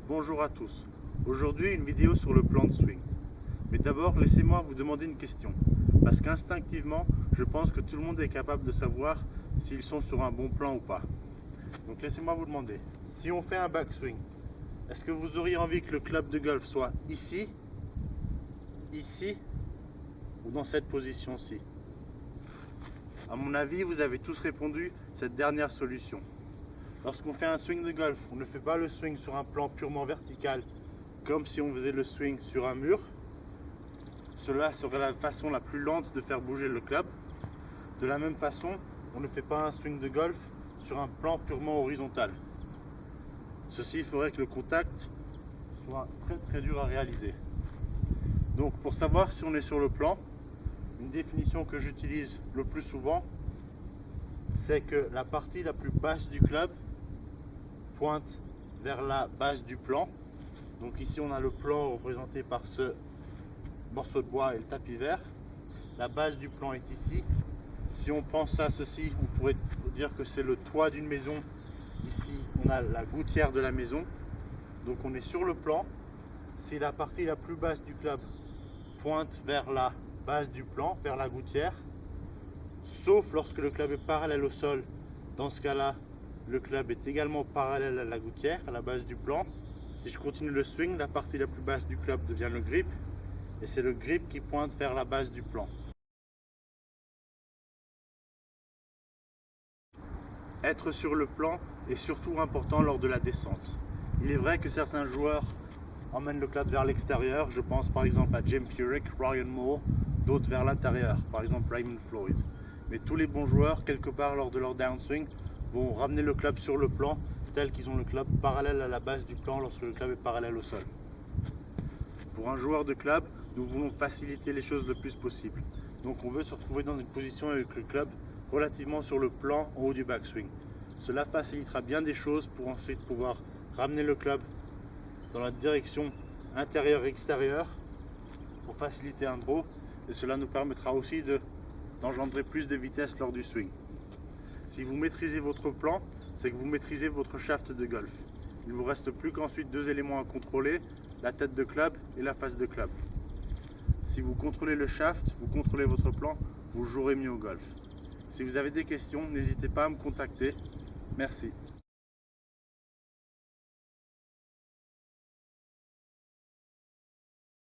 Bonjour à tous. Aujourd'hui, une vidéo sur le plan de swing. Mais d'abord, laissez-moi vous demander une question. Parce qu'instinctivement, je pense que tout le monde est capable de savoir s'ils sont sur un bon plan ou pas. Donc laissez-moi vous demander, si on fait un backswing, est-ce que vous auriez envie que le club de golf soit ici, ici ou dans cette position-ci? À mon avis, vous avez tous répondu cette dernière solution. Lorsqu'on fait un swing de golf, on ne fait pas le swing sur un plan purement vertical, comme si on faisait le swing sur un mur. Cela serait la façon la plus lente de faire bouger le club. De la même façon, on ne fait pas un swing de golf sur un plan purement horizontal. Ceci ferait que le contact soit très dur à réaliser. Donc pour savoir si on est sur le plan, une définition que j'utilise le plus souvent, c'est que la partie la plus basse du club pointe vers la base du plan. Donc ici on a le plan représenté par ce morceau de bois et le tapis vert. La base du plan est ici. Si on pense à ceci, on pourrait dire que c'est le toit d'une maison. Ici on a la gouttière de la maison. Donc on est sur le plan. Si la partie la plus basse du club pointe vers la base du plan, vers la gouttière, sauf lorsque le club est parallèle au sol, dans ce cas là le club est également parallèle à la gouttière, à la base du plan. Si je continue le swing, la partie la plus basse du club devient le grip, et c'est le grip qui pointe vers la base du plan. Être sur le plan est surtout important lors de la descente. Il est vrai que certains joueurs emmènent le club vers l'extérieur, je pense par exemple à Jim Furyk, Ryan Moore, d'autres vers l'intérieur, par exemple Raymond Floyd. Mais tous les bons joueurs, quelque part lors de leur downswing, vont ramener le club sur le plan, tel qu'ils ont le club parallèle à la base du plan lorsque le club est parallèle au sol. Pour un joueur de club, nous voulons faciliter les choses le plus possible. Donc on veut se retrouver dans une position avec le club relativement sur le plan en haut du backswing. Cela facilitera bien des choses pour ensuite pouvoir ramener le club dans la direction intérieure-extérieure pour faciliter un draw, et cela nous permettra aussi d'engendrer plus de vitesse lors du swing. Si vous maîtrisez votre plan, c'est que vous maîtrisez votre shaft de golf. Il ne vous reste plus qu'ensuite deux éléments à contrôler, la tête de club et la face de club. Si vous contrôlez le shaft, vous contrôlez votre plan, vous jouerez mieux au golf. Si vous avez des questions, n'hésitez pas à me contacter. Merci.